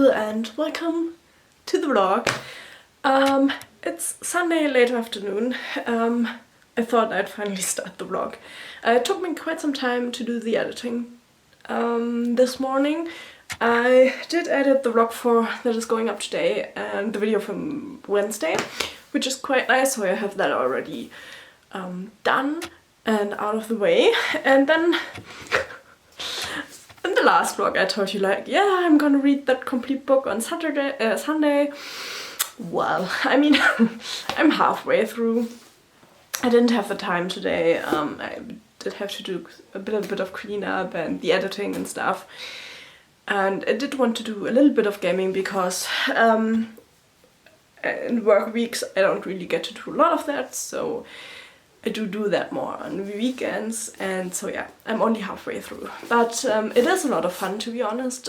Hello and welcome to the vlog. It's Sunday late afternoon. I thought I'd finally start the vlog. It took me quite some time to do the editing this morning. I did edit the vlog that is going up today and the video from Wednesday, which is quite nice, so I have that already done and out of the way. And then in the last vlog I told you, like, yeah, I'm gonna read that complete book on Sunday. Well, I mean, I'm halfway through. I didn't have the time today. I did have to do a bit of cleanup and the editing and stuff. And I did want to do a little bit of gaming because in work weeks I don't really get to do a lot of that, so I do that more on weekends, and so yeah, I'm only halfway through. But it is a lot of fun, to be honest.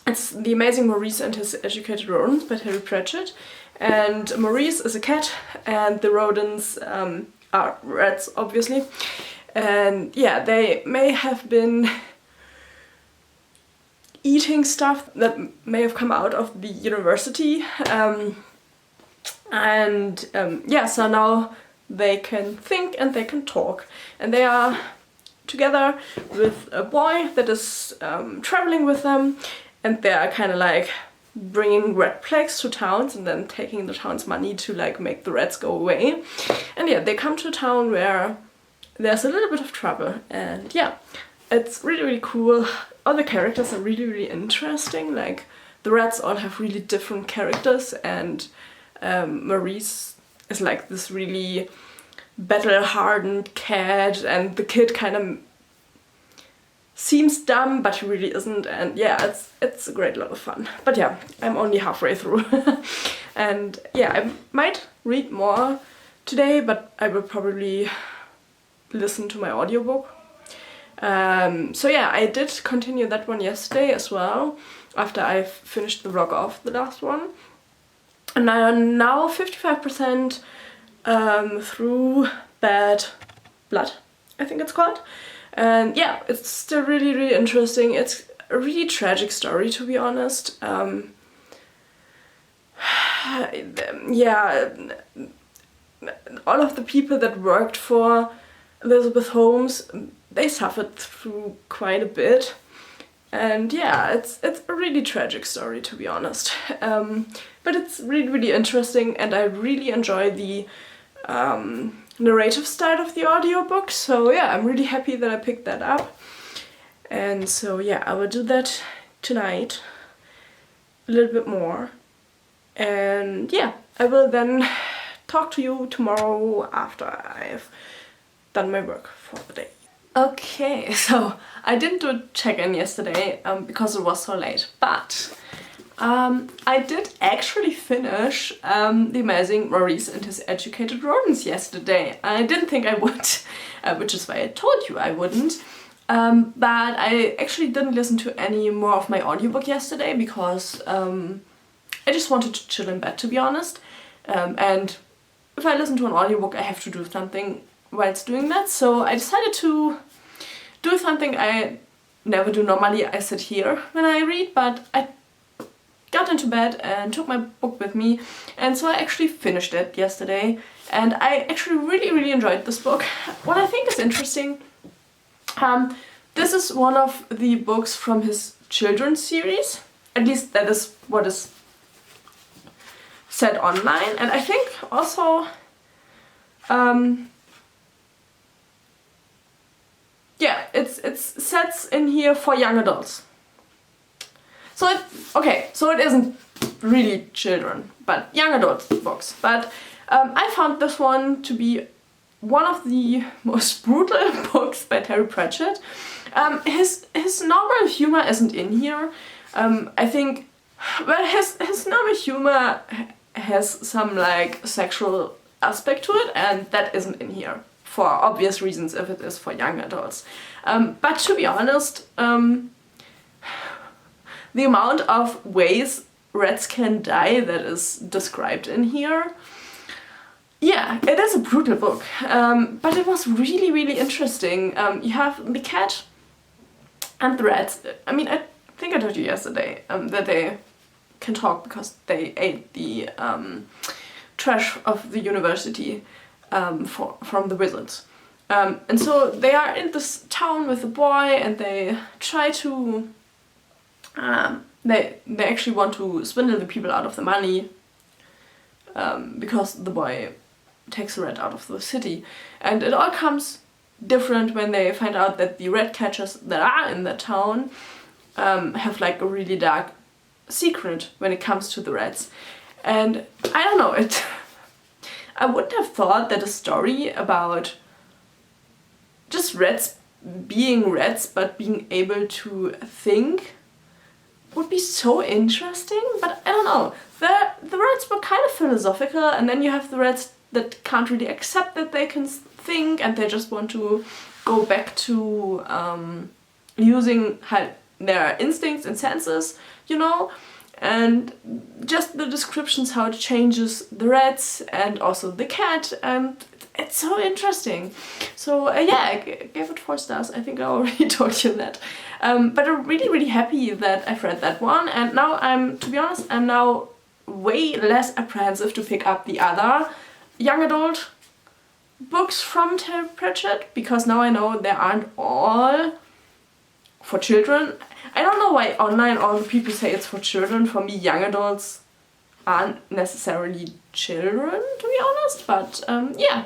It's The Amazing Maurice and His Educated Rodents by Terry Pratchett. And Maurice is a cat and the rodents are rats, obviously. And yeah, they may have been eating stuff that may have come out of the university. Yeah, so now they can think and they can talk, and they are together with a boy that is traveling with them, and they are kind of like bringing rat plagues to towns and then taking the town's money to like make the rats go away. And yeah, they come to a town where there's a little bit of trouble, and yeah, it's really cool. All the characters are really interesting. Like, the rats all have really different characters, and Maurice is like this really battle-hardened cat, and the kid kind of seems dumb, but he really isn't, and yeah, it's a great lot of fun. But yeah, I'm only halfway through. And yeah, I might read more today, but I will probably listen to my audiobook. So yeah, I did continue that one yesterday as well, after I finished the vlog of the last one. And I am now 55% through Bad Blood, I think it's called. And yeah, it's still really interesting. It's a really tragic story, to be honest. Yeah, all of the people that worked for Elizabeth Holmes, they suffered through quite a bit. And yeah, it's a really tragic story, to be honest. But it's really interesting, and I really enjoy the narrative style of the audiobook. So yeah, I'm really happy that I picked that up. And so yeah, I will do that tonight a little bit more. And yeah, I will then talk to you tomorrow after I've done my work for the day. Okay, so I didn't do a check-in yesterday because it was so late, but I did actually finish The Amazing Maurice and His Educated Rodents yesterday. I didn't think I would, which is why I told you I wouldn't. But I actually didn't listen to any more of my audiobook yesterday because I just wanted to chill in bed, to be honest. And if I listen to an audiobook, I have to do something whilst doing that, so I decided to do something I never do normally. I sit here when I read, but I got into bed and took my book with me, and so I actually finished it yesterday, and I actually really enjoyed this book. What I think is interesting, this is one of the books from his children's series, at least that is what is said online, and I think also yeah, it's sets in here for young adults. So it isn't really children, but young adult books. But I found this one to be one of the most brutal books by Terry Pratchett. His normal humor isn't in here. I think, well, his normal humor has some like sexual aspect to it, and that isn't in here, for obvious reasons if it is for young adults. But to be honest, the amount of ways rats can die that is described in here, yeah, it is a brutal book. But it was really interesting. You have the cat and the rats. I mean, think I told you yesterday that they can talk because they ate the trash of the university from the wizards. And so they are in this town with the boy, and they try to they actually want to swindle the people out of the money because the boy takes the rat out of the city. And it all comes different when they find out that the rat catchers that are in the town have like a really dark secret when it comes to the rats. And I don't know, I wouldn't have thought that a story about just rats being rats but being able to think would be so interesting, but I don't know. The rats were kind of philosophical, and then you have the rats that can't really accept that they can think, and they just want to go back to using their instincts and senses, you know? And just the descriptions, how it changes the rats and also the cat, and it's so interesting. So yeah, I gave it 4 stars. I think I already told you that. But I'm really, really happy that I've read that one, and now to be honest, I'm now way less apprehensive to pick up the other young adult books from Terry Pratchett, because now I know they aren't all for children. I don't know why online all the people say it's for children. For me, young adults aren't necessarily children, to be honest, but yeah.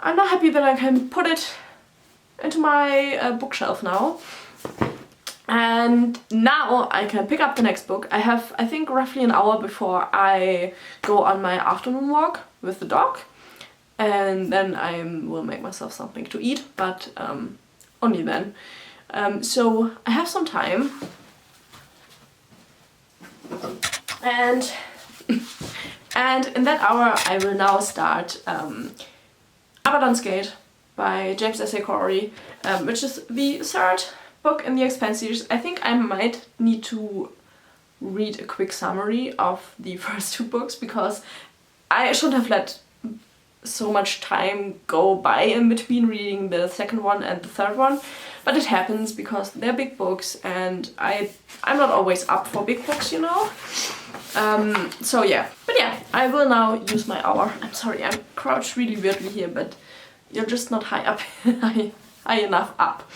I'm now happy that I can put it into my bookshelf now. And now I can pick up the next book. I have, I think, roughly an hour before I go on my afternoon walk with the dog. And then I will make myself something to eat, but only then. So I have some time. And in that hour I will now start Abaddon's Gate by James S. A. Corey, which is the 3rd book in the Expanse series. I think I might need to read a quick summary of the first 2 books, because I shouldn't have let so much time go by in between reading the 2nd one and the 3rd one. But it happens because they're big books, and I'm not always up for big books, you know? So yeah. But yeah, I will now use my hour. I'm sorry, I'm crouched really weirdly here, but you're just not high up, high enough up.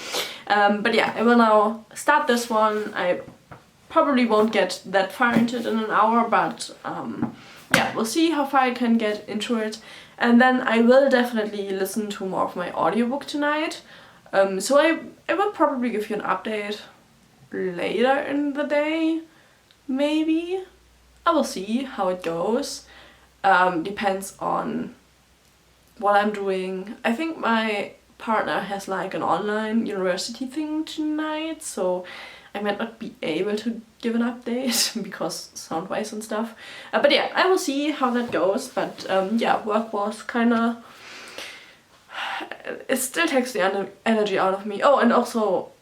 But yeah, I will now start this one. I probably won't get that far into it in an hour, but yeah, we'll see how far I can get into it. And then I will definitely listen to more of my audiobook tonight. So I will probably give you an update later in the day, maybe. I will see how it goes. Depends on what I'm doing. I think my partner has like an online university thing tonight, so I might not be able to give an update because sound-wise and stuff. But yeah, I will see how that goes. But yeah, work was kinda... It still takes the energy out of me. Oh, and also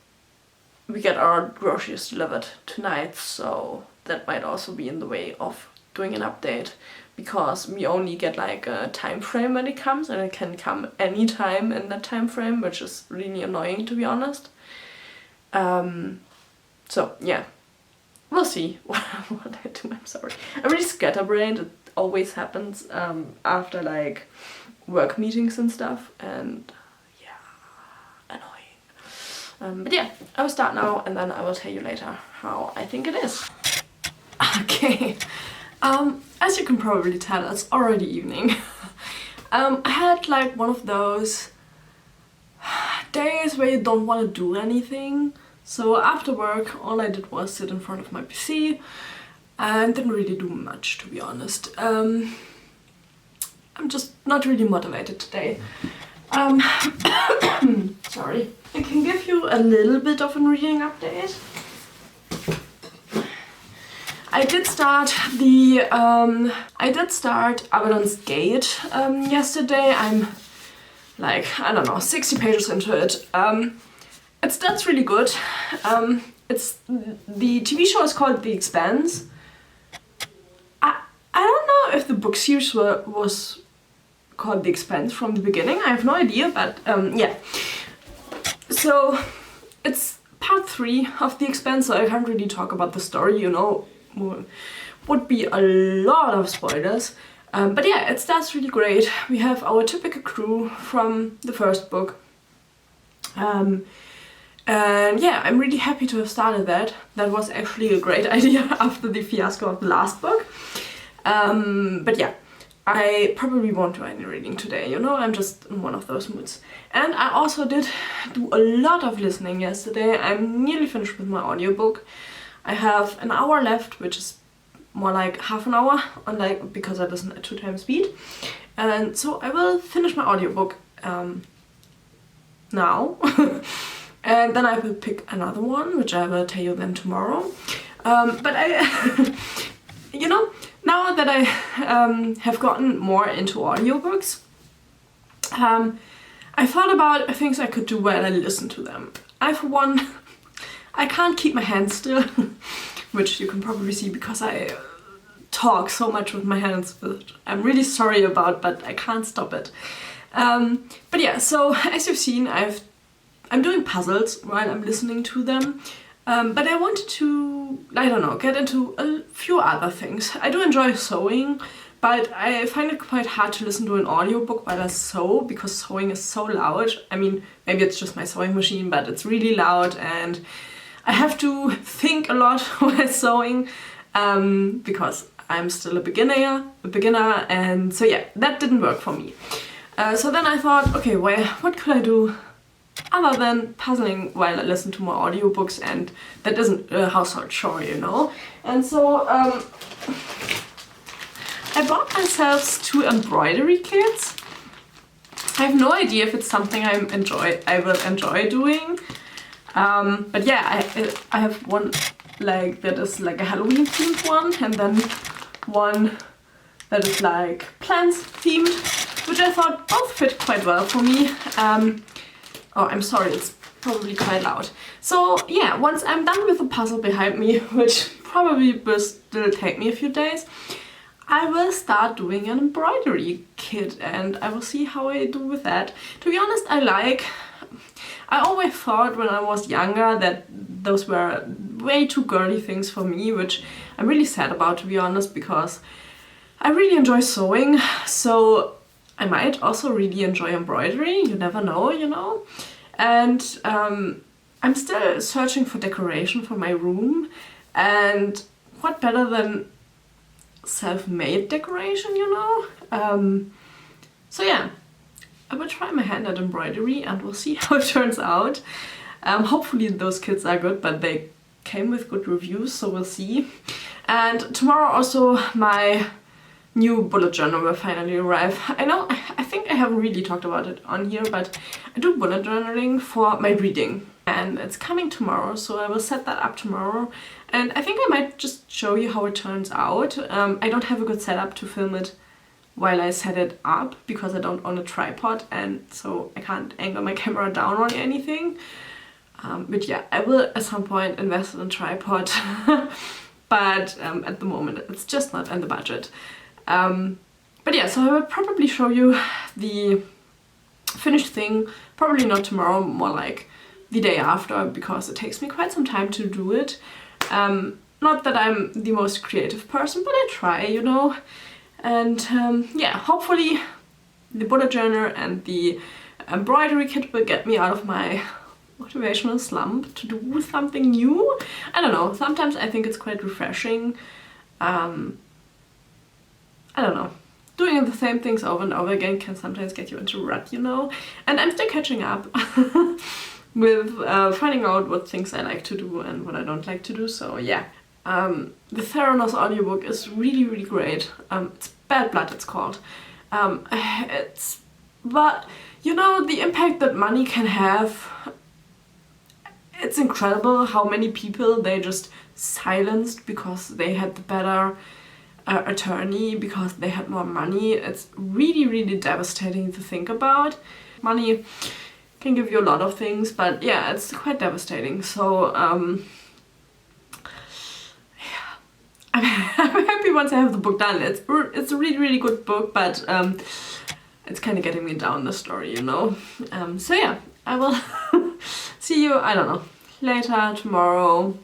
we get our groceries delivered tonight, so that might also be in the way of doing an update, because we only get like a time frame when it comes, and it can come anytime in that time frame, which is really annoying, to be honest. So yeah, we'll see what I do. I'm sorry. I'm really scatterbrained. It always happens after like work meetings and stuff, and yeah, annoying. But yeah, I will start now, and then I will tell you later how I think it is. Okay, as you can probably tell, it's already evening. I had like one of those days where you don't want to do anything. So after work, all I did was sit in front of my PC and didn't really do much, to be honest. I'm just not really motivated today. Sorry. I can give you a little bit of a reading update. I did start Abaddon's Gate yesterday. I'm like, I don't know, 60 pages into it. That's really good. It's the TV show is called The Expanse. I don't know if the book series was called The Expanse from the beginning. I have no idea, but yeah. So it's part 3 of The Expanse, so I can't really talk about the story, you know, would be a lot of spoilers. But yeah, it starts really great. We have our typical crew from the first book. And yeah, I'm really happy to have started that. That was actually a great idea after the fiasco of the last book. But yeah, I probably won't do any reading today, you know, I'm just in one of those moods. And I also did do a lot of listening yesterday. I'm nearly finished with my audiobook. I have an hour left, which is more like half an hour, because I listen at 2 times speed. And so I will finish my audiobook now. And then I will pick another one, which I will tell you then tomorrow. But I, you know, now that I have gotten more into audiobooks, I thought about things I could do while I listen to them. For one, I can't keep my hands still, which you can probably see because I talk so much with my hands, which I'm really sorry about, but I can't stop it. But yeah, so as you've seen, I'm doing puzzles while I'm listening to them, but I wanted to, I don't know, get into a few other things. I do enjoy sewing, but I find it quite hard to listen to an audiobook while I sew, because sewing is so loud. I mean, maybe it's just my sewing machine, but it's really loud and I have to think a lot while sewing, because I'm still a beginner, and so yeah, that didn't work for me. So then I thought, okay, well, what could I do other than puzzling while I listen to my audiobooks, and that isn't a household chore, you know? And so I bought myself 2 embroidery kits. I have no idea if it's something I will enjoy doing. But yeah, I have one like that is like a Halloween themed one, and then one that is like plants themed, which I thought both fit quite well for me. Oh, I'm sorry, it's probably quite loud. So yeah, once I'm done with the puzzle behind me, which probably will still take me a few days, I will start doing an embroidery kit and I will see how I do with that. To be honest, I always thought when I was younger that those were way too girly things for me, which I'm really sad about, to be honest, because I really enjoy sewing, so I might also really enjoy embroidery, you never know, you know. And I'm still searching for decoration for my room, and what better than self-made decoration, you know? So yeah, I will try my hand at embroidery and we'll see how it turns out. Hopefully those kits are good, but they came with good reviews, so we'll see. And tomorrow also my new bullet journal will finally arrive. I think I haven't really talked about it on here, but I do bullet journaling for my reading. And it's coming tomorrow, so I will set that up tomorrow. And I think I might just show you how it turns out. I don't have a good setup to film it while I set it up, because I don't own a tripod, and so I can't angle my camera down or anything. But yeah, I will at some point invest in a tripod, but at the moment it's just not in the budget. But yeah, so I will probably show you the finished thing, probably not tomorrow, more like the day after, because it takes me quite some time to do it. Not that I'm the most creative person, but I try, you know. And yeah, hopefully the bullet journal and the embroidery kit will get me out of my motivational slump to do something new. I don't know, sometimes I think it's quite refreshing. I don't know. Doing the same things over and over again can sometimes get you into a rut, you know? And I'm still catching up with finding out what things I like to do and what I don't like to do, so yeah. The Theranos audiobook is really, really great. It's Bad Blood, it's called. But, you know, the impact that money can have, it's incredible how many people they just silenced because they had the better attorney, because they had more money. It's really, really devastating to think about. Money can give you a lot of things, but yeah, it's quite devastating. So yeah, I'm happy once I have the book done. It's a really, really good book, but it's kind of getting me down the story, you know. So yeah, I will see you, I don't know, later tomorrow.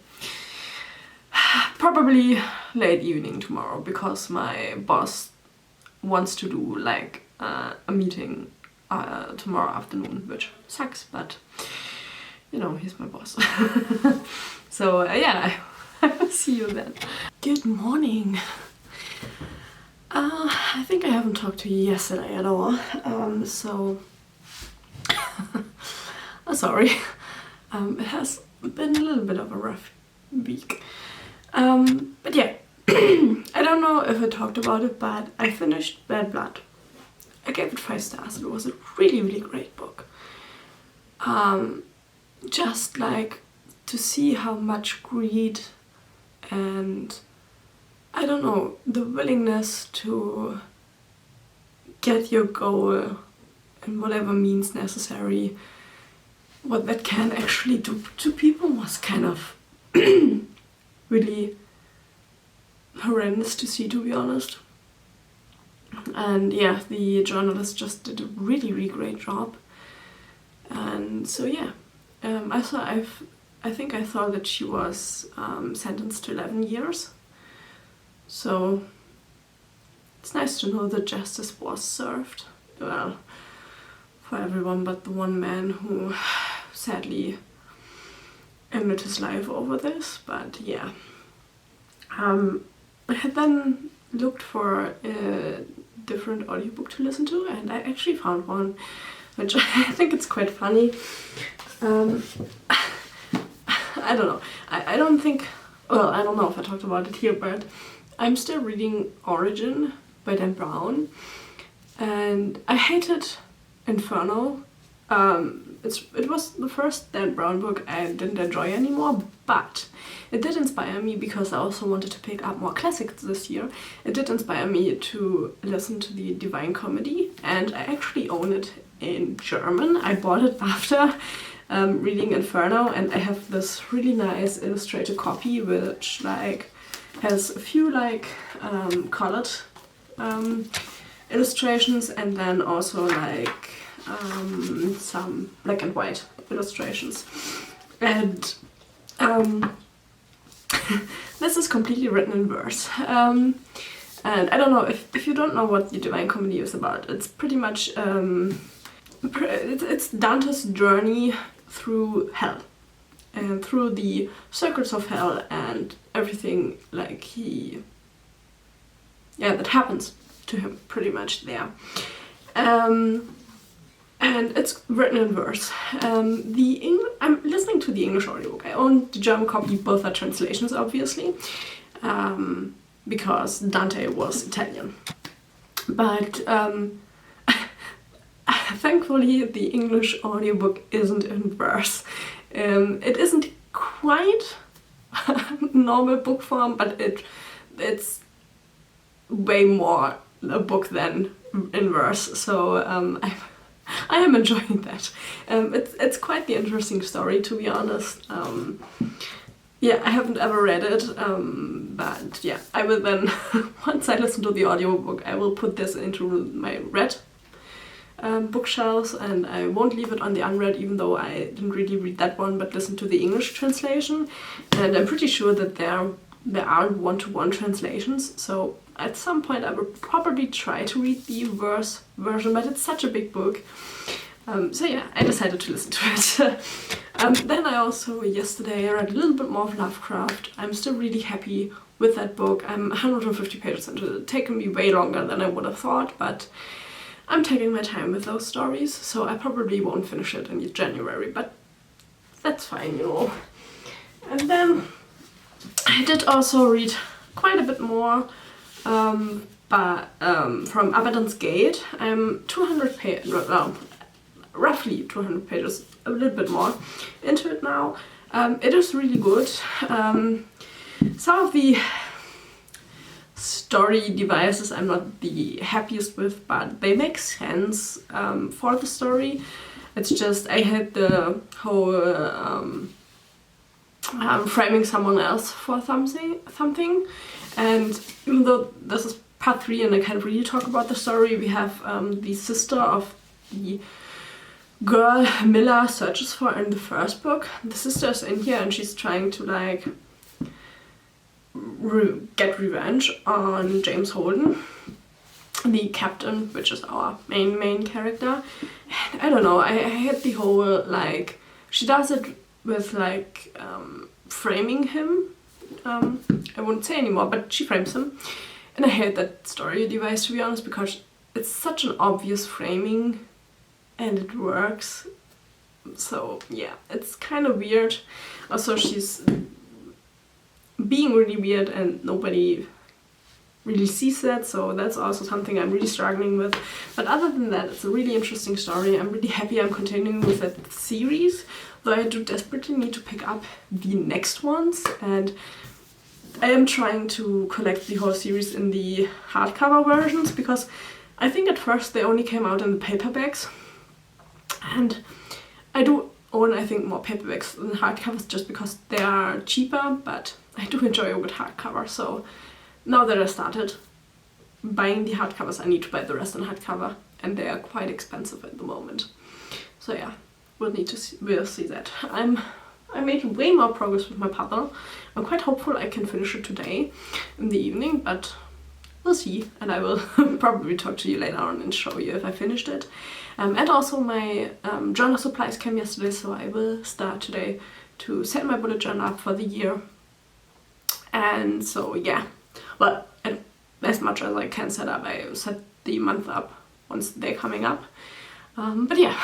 Probably late evening tomorrow, because my boss wants to do like a meeting tomorrow afternoon, which sucks, but you know, he's my boss. So yeah, I will see you then. Good morning. I think I haven't talked to you yesterday at all, so sorry. It has been a little bit of a rough week. But yeah, I don't know if I talked about it, but I finished Bad Blood. I gave it 5 stars. It was a really, really great book. Just like to see how much greed and, I don't know, the willingness to get your goal in whatever means necessary, what that can actually do to people was kind of really horrendous to see, to be honest. And yeah, the journalist just did a really, really great job. And so yeah, I think I thought that she was sentenced to 11 years. So it's nice to know that justice was served. Well, for everyone but the one man who sadly ended his life over this. But yeah, I had then looked for a different audiobook to listen to, and I actually found one, which I think it's quite funny. I don't know. I don't think, well, I don't know if I talked about it here, but I'm still reading Origin by Dan Brown, and I hated Inferno. It was the first Dan Brown book I didn't enjoy anymore, but it did inspire me because I also wanted to pick up more classics this year. It did inspire me to listen to the Divine Comedy, and I actually own it in German. I bought it after reading Inferno, and I have this really nice illustrated copy which like has a few like colored illustrations, and then also like some black and white illustrations. And this is completely written in verse. And I don't know, if you don't know what the Divine Comedy is about, it's pretty much it's Dante's journey through hell and through the circuits of hell and everything like that happens to him pretty much there. And it's written in verse. I'm listening to the English audiobook. I own the German copy, both are translations obviously, because Dante was Italian. But thankfully the English audiobook isn't in verse. It isn't quite normal book form, but it's way more a book than in verse. So I am enjoying that. It's quite the interesting story, to be honest. Yeah, I haven't ever read it, but yeah, I will then, once I listen to the audiobook, I will put this into my read bookshelves, and I won't leave it on the unread, even though I didn't really read that one, but listen to the English translation. And I'm pretty sure that there aren't one-to-one translations, so at some point I will probably try to read the verse version, but it's such a big book. So yeah, I decided to listen to it. Then I also yesterday read a little bit more of Lovecraft. I'm still really happy with that book. I'm 150 pages into it. It's taken me way longer than I would have thought, but I'm taking my time with those stories, so I probably won't finish it in January, but that's fine, you know. And then I did also read quite a bit more, but from Abaddon's Gate. I'm 200 pages, well, roughly 200 pages, a little bit more into it now. It is really good. Some of the story devices I'm not the happiest with, but they make sense for the story. It's just I had the whole framing someone else for something, and even though this is part 3 and I can't really talk about the story, we have the sister of the girl Milla searches for in the first book. The sister's in here and she's trying to like get revenge on James Holden, the captain, which is our main character. And I don't know, I hate the whole like, she does it with like framing him. I wouldn't say anymore, but she frames him. And I hate that story device, to be honest, because it's such an obvious framing and it works. So yeah, it's kind of weird. Also, she's being really weird and nobody really sees that, so that's also something I'm really struggling with. But other than that, it's a really interesting story. I'm really happy I'm continuing with that series, though I do desperately need to pick up the next ones, and I am trying to collect the whole series in the hardcover versions, because I think at first they only came out in the paperbacks, and I do own, I think, more paperbacks than hardcovers just because they are cheaper, but I do enjoy a good hardcover. So now that I started buying the hardcovers, I need to buy the rest in hardcover, and they are quite expensive at the moment. So yeah, we'll see that. I made way more progress with my puzzle. I'm quite hopeful I can finish it today in the evening, but we'll see, and I will probably talk to you later on and show you if I finished it. And also my journal supplies came yesterday, so I will start today to set my bullet journal up for the year. And so yeah, well, as much as I can set up, I set the month up once they're coming up. But yeah,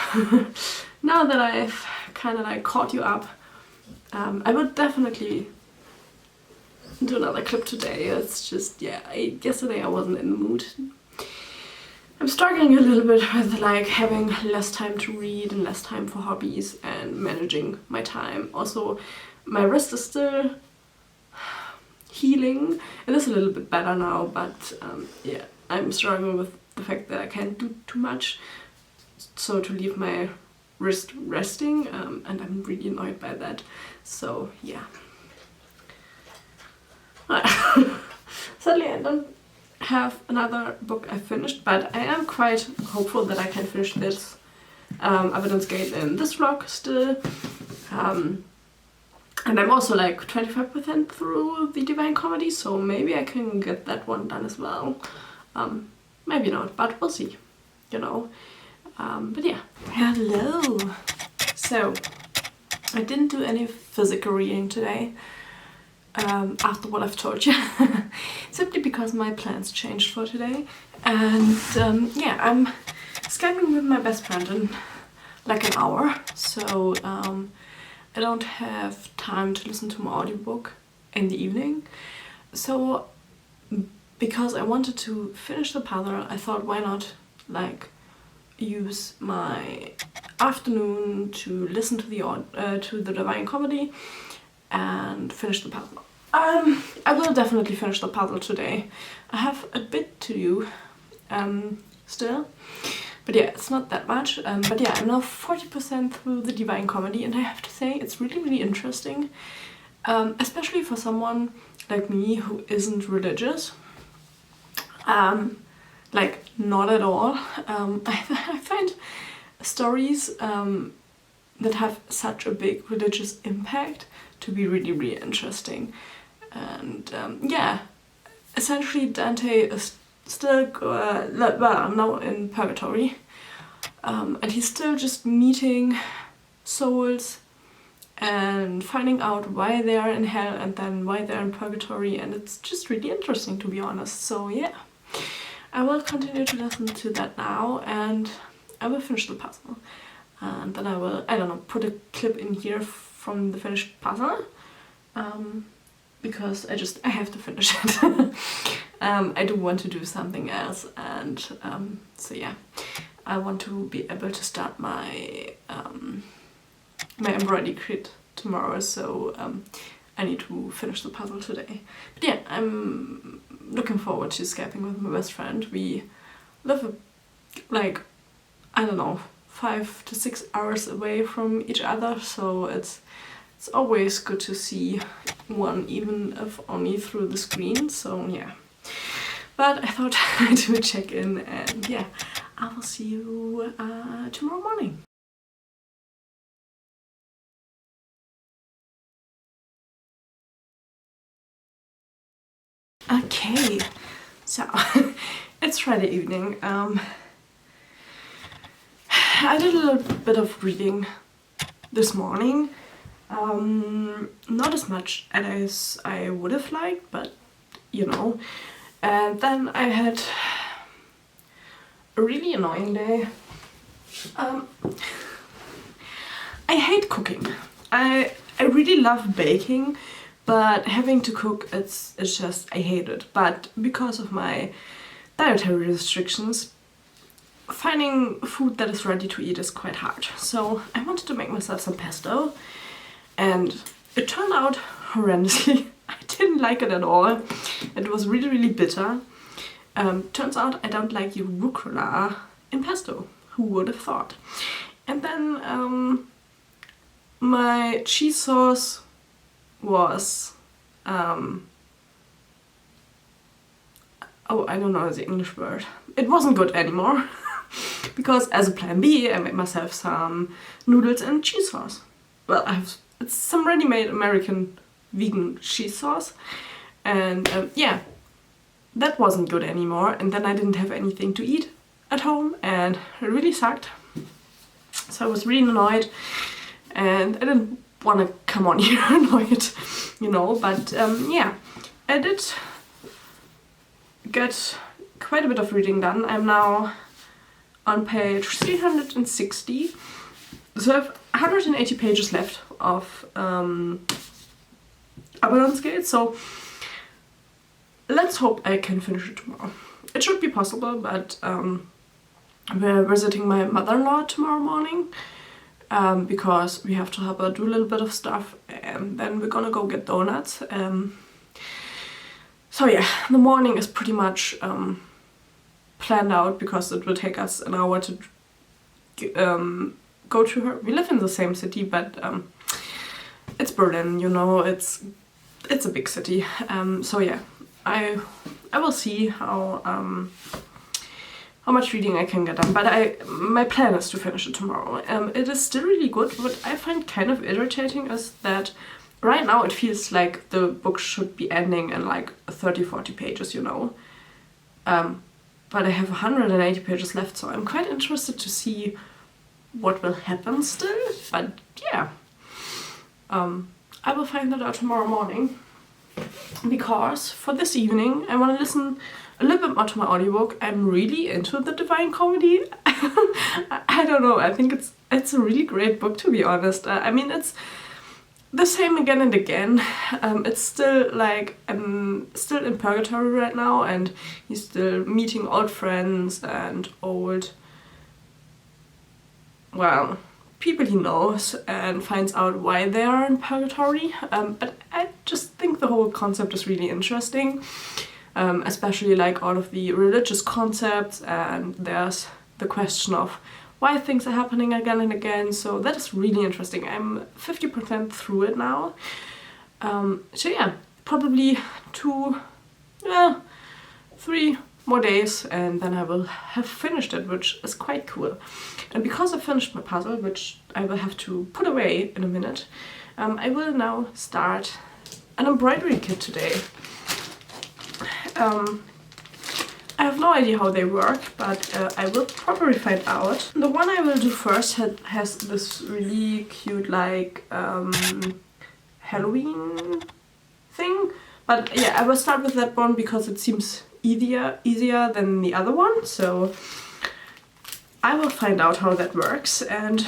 now that I've kind of like caught you up, I will definitely do another clip today. It's just, yeah, yesterday I wasn't in the mood. I'm struggling a little bit with like having less time to read and less time for hobbies and managing my time. Also, my wrist is still healing. It is a little bit better now, but yeah, I'm struggling with the fact that I can't do too much. So to leave my wrist resting, and I'm really annoyed by that. So yeah. Sadly, I don't have another book I finished, but I am quite hopeful that I can finish this Evidence Gate in this vlog still. And I'm also like 25% through the Divine Comedy, so maybe I can get that one done as well. Maybe not, but we'll see, you know. But yeah. Hello! So, I didn't do any physical reading today, after what I've told you, simply because my plans changed for today. And yeah, I'm Skyping with my best friend in like an hour, so I don't have time to listen to my audiobook in the evening. So because I wanted to finish the puzzle, I thought, why not like use my afternoon to listen to the Divine Comedy and finish the puzzle. I will definitely finish the puzzle today. I have a bit to do still, but yeah, it's not that much. But yeah, I'm now 40% through the Divine Comedy, and I have to say it's really interesting, especially for someone like me who isn't religious. Like, not at all. I find stories that have such a big religious impact to be really interesting. And yeah, essentially Dante is still, well, now in purgatory, and he's still just meeting souls and finding out why they are in hell and then why they're in purgatory, and it's just really interesting, to be honest. So yeah, I will continue to listen to that now, and I will finish the puzzle, and then I will, I don't know, put a clip in here from the finished puzzle, because I have to finish it. I do want to do something else, and so yeah, I want to be able to start my my embroidery kit tomorrow, so I need to finish the puzzle today. But yeah, I'm looking forward to Skyping with my best friend. We live like, I don't know, 5 to 6 hours away from each other, so it's always good to see one, even if only through the screen. So yeah, but I thought I'd do a check-in, and yeah, I will see you tomorrow morning. Okay, so it's Friday evening. I did a little bit of reading this morning. Not as much as I would have liked, but you know. And then I had a really annoying day. I hate cooking. I really love baking, but having to cook, it's just, I hate it. But because of my dietary restrictions, finding food that is ready to eat is quite hard. So I wanted to make myself some pesto, and it turned out horrendously. I didn't like it at all. It was really, really bitter. Turns out I don't like rucola in pesto. Who would have thought? And then my cheese sauce was oh, I don't know the English word. It wasn't good anymore. Because as a plan B, I made myself some noodles and cheese sauce. Well, it's some ready-made American vegan cheese sauce. And yeah, that wasn't good anymore. And then I didn't have anything to eat at home, and it really sucked. So I was really annoyed, and I didn't want to come on here annoyed, you know. But yeah, I did get quite a bit of reading done. I'm now on page 360, so I have 180 pages left of Abelonsgate, so let's hope I can finish it tomorrow. It should be possible, but we're visiting my mother-in-law tomorrow morning, because we have to help her do a little bit of stuff, and then we're gonna go get donuts. So yeah, the morning is pretty much planned out, because it will take us an hour to go to her. We live in the same city, but it's Berlin, you know, it's a big city. So yeah, I will see how much reading I can get done, but my plan is to finish it tomorrow. It is still really good. What I find kind of irritating is that right now it feels like the book should be ending in like 30-40 pages, you know. But I have 180 pages left, so I'm quite interested to see what will happen still. But yeah, I will find that out tomorrow morning, because for this evening I want to listen a little bit more to my audiobook. I'm really into the Divine Comedy. I don't know, I think it's a really great book, to be honest. I mean, it's the same again and again. It's still like, I'm still in purgatory right now, and he's still meeting old friends and old, well, people he knows, and finds out why they are in purgatory. But I just think the whole concept is really interesting, especially like all of the religious concepts, and there's the question of why things are happening again and again. So that is really interesting. I'm 50% through it now. So yeah, probably 3 more days, and then I will have finished it, which is quite cool. And because I finished my puzzle, which I will have to put away in a minute, I will now start an embroidery kit today. I have no idea how they work, but I will probably find out. The one I will do first has this really cute, like, Halloween thing. But yeah, I will start with that one because it seems easier than the other one. So I will find out how that works, and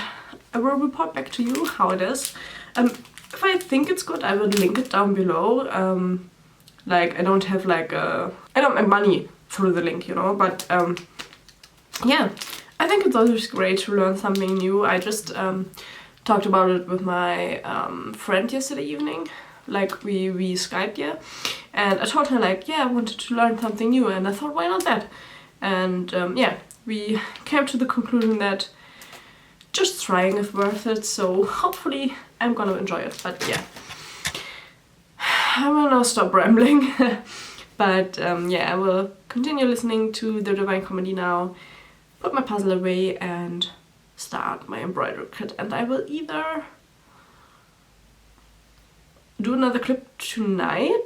I will report back to you how it is. If I think it's good, I will link it down below. Like, I don't have like I don't make money through the link, you know, but yeah, I think it's always great to learn something new. I just talked about it with my friend yesterday evening. Like, we Skyped, yeah, and I told her, like, yeah, I wanted to learn something new, and I thought, why not that? And yeah, we came to the conclusion that just trying is worth it, so hopefully I'm gonna enjoy it. But yeah, I will now stop rambling. But yeah, I will continue listening to the Divine Comedy now, put my puzzle away, and start my embroidery kit. And I will either do another clip tonight,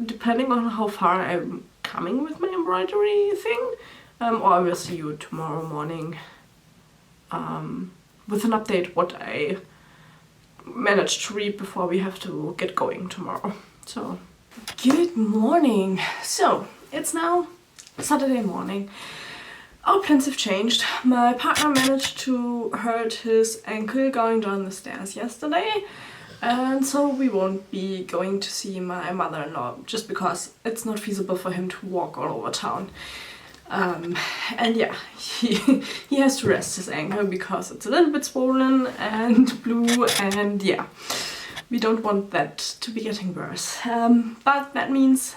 depending on how far I'm coming with my embroidery thing. Or I will see you tomorrow morning with an update what I managed to read before we have to get going tomorrow. So, good morning. So, it's now Saturday morning. Our plans have changed. My partner managed to hurt his ankle going down the stairs yesterday, and so we won't be going to see my mother-in-law just because it's not feasible for him to walk all over town. And yeah, he has to rest his ankle because it's a little bit swollen and blue, and yeah, we don't want that to be getting worse. But that means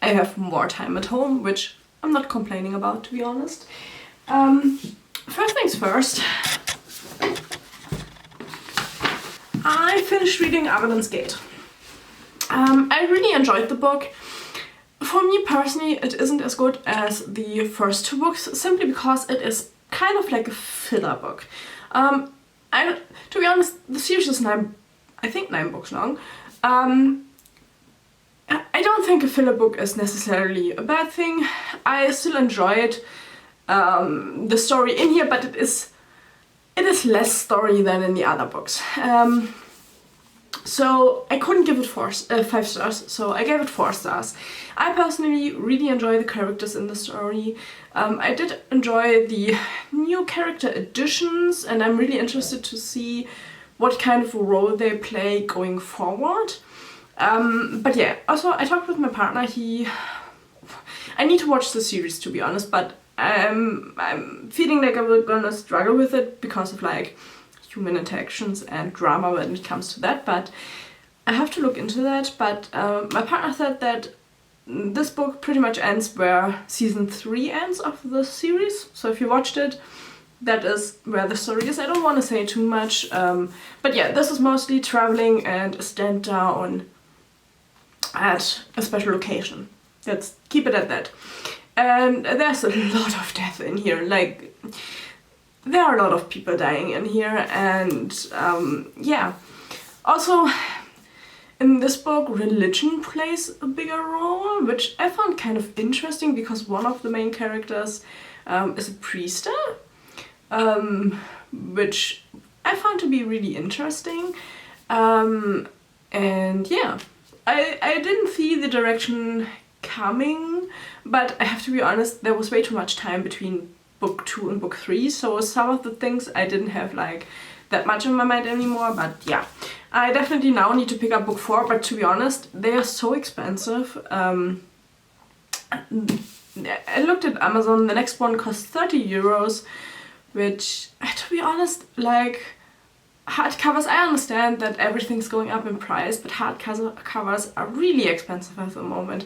I have more time at home, which I'm not complaining about, to be honest. First things first, I finished reading Avalon's Gate. I really enjoyed the book. For me personally, it isn't as good as the first two books, simply because it is kind of like a filler book. To be honest, the series is I think 9 books long. I don't think a filler book is necessarily a bad thing. I still enjoyed the story in here, but it is less story than in the other books. So I couldn't give it 5 stars, so I gave it 4 stars. I personally really enjoy the characters in the story. I did enjoy the new character additions, and I'm really interested to see what kind of a role they play going forward. But yeah, also I talked with my partner. I need to watch the series, to be honest, but I'm feeling like I'm gonna struggle with it because of like human interactions and drama when it comes to that, but I have to look into that. But my partner said that this book pretty much ends where season 3 ends of the series, so if you watched it, that is where the story is. I don't want to say too much, but yeah, this is mostly traveling and a stand down at a special location. Let's keep it at that. And there's a lot of death in here, like there are a lot of people dying in here, and yeah. Also, in this book, religion plays a bigger role, which I found kind of interesting because one of the main characters is a priester, which I found to be really interesting. And yeah, I didn't see the direction coming, but I have to be honest, there was way too much time between book 2 and book 3, so some of the things I didn't have like that much in my mind anymore. But yeah, I definitely now need to pick up book 4, but to be honest, they are so expensive. I looked at Amazon, the next one costs 30 euros, which, to be honest, like hardcovers, I understand that everything's going up in price, but hardcovers are really expensive at the moment.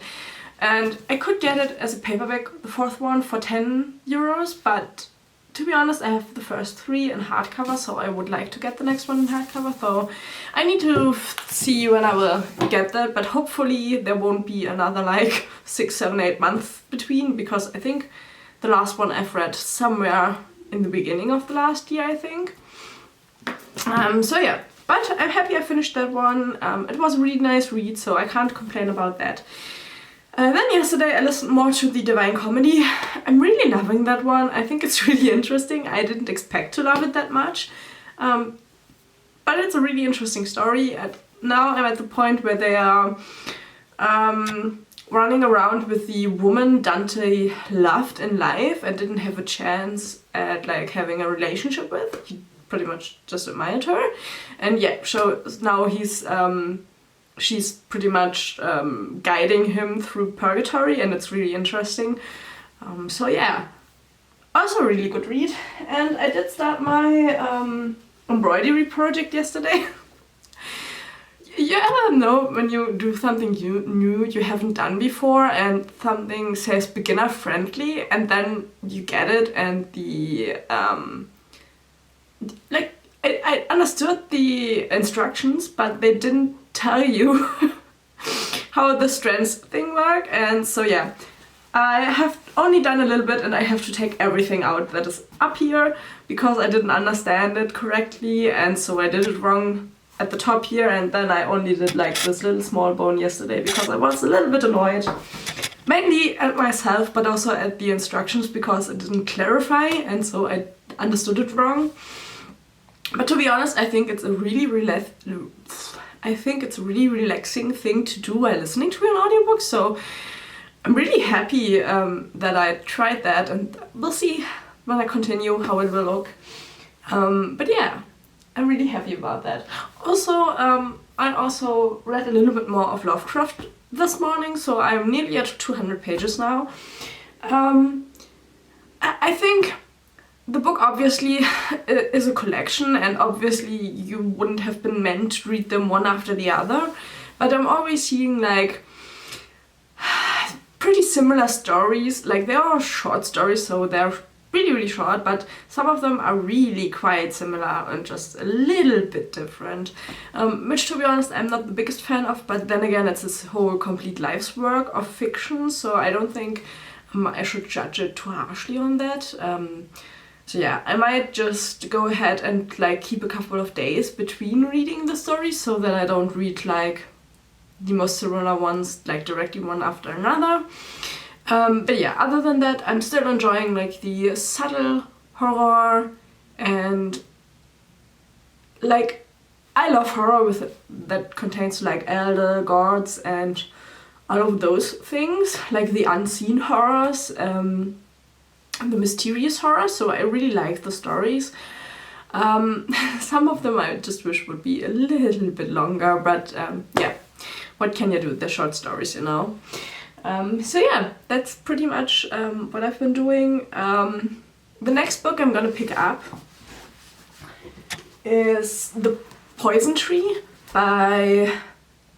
And I could get it as a paperback, the 4th one, for 10 euros, but to be honest, I have the first 3 in hardcover, so I would like to get the next one in hardcover, so I need to see when I will get that, but hopefully there won't be another like 6, 7, 8 months between, because I think the last one I've read somewhere in the beginning of the last year, I think. So yeah, but I'm happy I finished that one. It was a really nice read, so I can't complain about that. Then yesterday I listened more to the Divine Comedy. I'm really loving that one. I think it's really interesting. I didn't expect to love it that much. But it's a really interesting story. Now I'm at the point where they are running around with the woman Dante loved in life and didn't have a chance at like having a relationship with. He pretty much just admired her. And yeah, so now she's pretty much guiding him through purgatory, and it's really interesting. So yeah, also a really good read. And I did start my embroidery project yesterday. You ever know when you do something new you haven't done before and something says beginner friendly, and then you get it and the like I understood the instructions, but they didn't tell you how the strands thing work, and so yeah, I have only done a little bit and I have to take everything out that is up here because I didn't understand it correctly, and so I did it wrong at the top here, and then I only did like this little small bone yesterday because I was a little bit annoyed. Mainly at myself, but also at the instructions because it didn't clarify, and so I understood it wrong. But to be honest, I think it's a really relaxing thing to do while listening to an audiobook. So I'm really happy that I tried that, and we'll see when I continue how it will look. But yeah, I'm really happy about that. Also, I also read a little bit more of Lovecraft this morning, so I'm nearly at 200 pages now. I think the book obviously is a collection, and obviously you wouldn't have been meant to read them one after the other, but I'm always seeing like pretty similar stories. Like, they are short stories, so they're really short, but some of them are really quite similar and just a little bit different, which to be honest I'm not the biggest fan of, but then again it's this whole complete life's work of fiction, so I don't think I should judge it too harshly on that. So yeah, I might just go ahead and like keep a couple of days between reading the stories so that I don't read like the most similar ones like directly one after another. But yeah, other than that, I'm still enjoying like the subtle horror, and like I love horror that contains like elder gods and all of those things, like the unseen horrors, and the mysterious horrors. So I really like the stories. Some of them I just wish would be a little bit longer, but yeah, what can you do? They're short stories, you know. So yeah, that's pretty much what I've been doing. The next book I'm gonna pick up is The Poison Tree by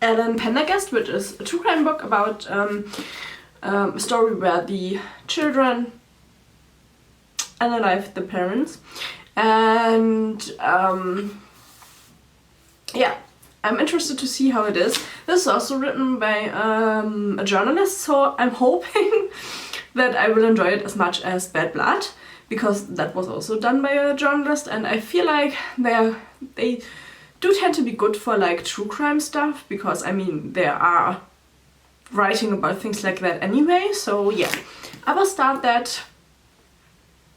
Ellen Pendergast, which is a true crime book about a story where the children unalive the parents. And yeah, I'm interested to see how it is. This is also written by a journalist, so I'm hoping that I will enjoy it as much as Bad Blood, because that was also done by a journalist, and I feel like they do tend to be good for like true crime stuff, because I mean they are writing about things like that anyway. So yeah, I will start that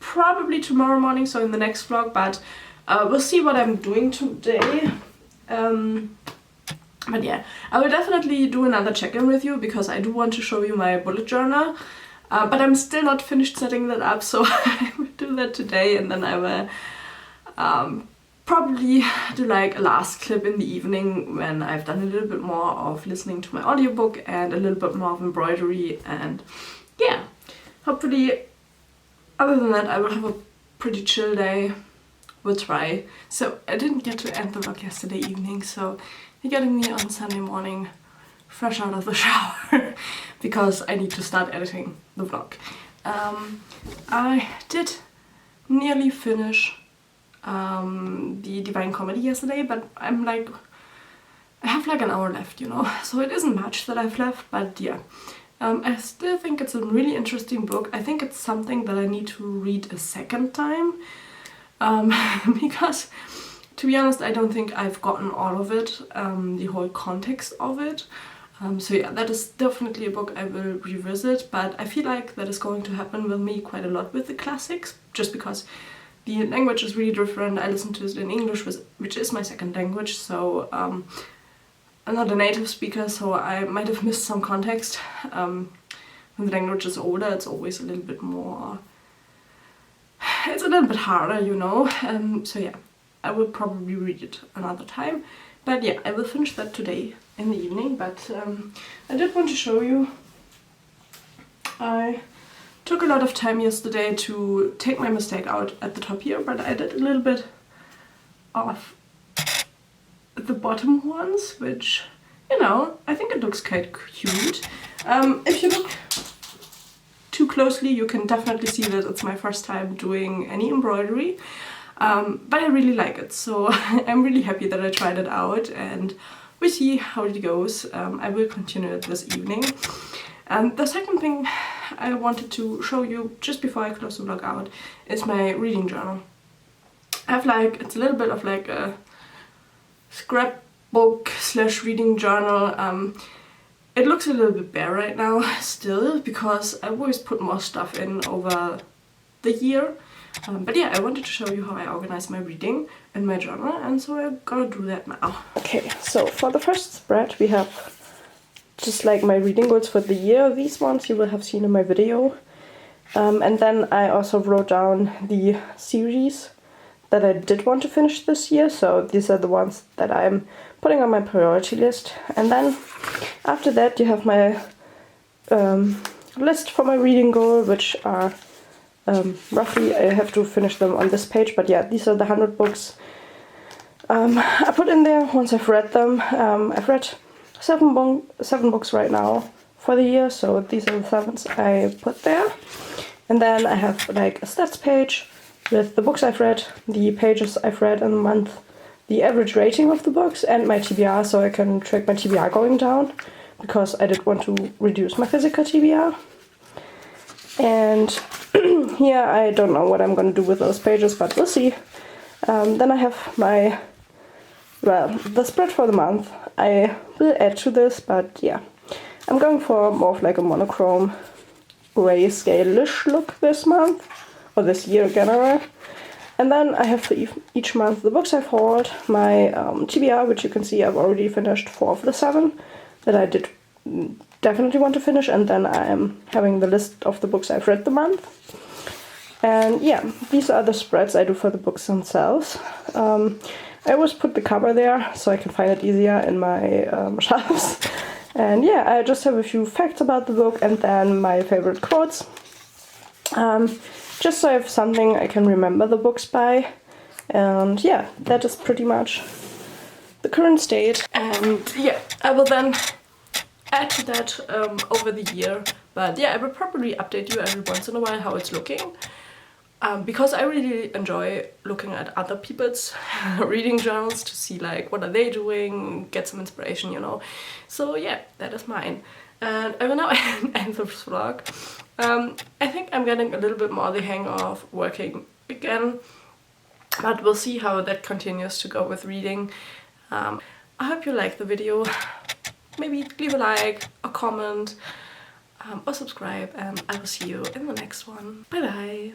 probably tomorrow morning, so in the next vlog, but we'll see what I'm doing today. But yeah, I will definitely do another check-in with you because I do want to show you my bullet journal, but I'm still not finished setting that up, so I will do that today, and then I will probably do like a last clip in the evening when I've done a little bit more of listening to my audiobook and a little bit more of embroidery, and yeah, hopefully other than that I will have a pretty chill day. We'll try. So I didn't get to end the vlog yesterday evening, so you're getting me on Sunday morning fresh out of the shower because I need to start editing the vlog. I did nearly finish the Divine Comedy yesterday, but I'm like, I have like an hour left, you know, so it isn't much that I've left, but yeah. I still think it's a really interesting book. I think it's something that I need to read a second time. Because to be honest, I don't think I've gotten all of it, the whole context of it. So yeah, that is definitely a book I will revisit, but I feel like that is going to happen with me quite a lot with the classics, just because the language is really different. I listen to it in English, which is my second language, so I'm not a native speaker, so I might have missed some context. When the language is older, it's always a little bit more... it's a little bit harder, you know, so yeah, I will probably read it another time, but yeah, I will finish that today in the evening. But I did want to show you, I took a lot of time yesterday to take my mistake out at the top here, but I did a little bit of the bottom ones, which, you know, I think it looks quite cute. If you look too closely, you can definitely see that it's my first time doing any embroidery, but I really like it, so I'm really happy that I tried it out, and we see how it goes. I will continue it this evening. And the second thing I wanted to show you just before I close the vlog out is my reading journal. I have like, it's a little bit of like a scrapbook slash reading journal. It looks a little bit bare right now still, because I always put more stuff in over the year. But yeah, I wanted to show you how I organize my reading in my journal, and so I'm gonna do that now. Okay, so for the first spread we have just like my reading goals for the year. These ones you will have seen in my video. And then I also wrote down the series that I did want to finish this year, so these are the ones that I'm putting on my priority list. And then after that you have my list for my reading goal, which are roughly, I have to finish them on this page, but yeah, these are the 100 books I put in there once I've read them. I've read seven books right now for the year, so these are the 7s I put there. And then I have like a stats page with the books I've read, the pages I've read in the month, the average rating of the books, and my TBR, so I can track my TBR going down, because I did want to reduce my physical TBR. And here I don't know what I'm going to do with those pages, but we'll see. Then I have my, the spread for the month. I will add to this, but yeah, I'm going for more of like a monochrome grayscale-ish look this month, or this year in general. And then I have for each month the books I've hauled, my TBR, which you can see I've already finished 4 of the 7 that I did definitely want to finish, and then I am having the list of the books I've read the month. And yeah, these are the spreads I do for the books themselves. I always put the cover there so I can find it easier in my shelves. And yeah, I just have a few facts about the book and then my favorite quotes. Just so I have something I can remember the books by. And yeah, that is pretty much the current state. And yeah, I will then add to that over the year. But yeah, I will probably update you every once in a while how it's looking. Because I really enjoy looking at other people's reading journals to see like what are they doing, get some inspiration, you know. So yeah, that is mine. And I will now end this vlog. I think I'm getting a little bit more the hang of working again, but we'll see how that continues to go with reading. I hope you liked the video. Maybe leave a like, a comment, or subscribe, and I will see you in the next one. Bye bye!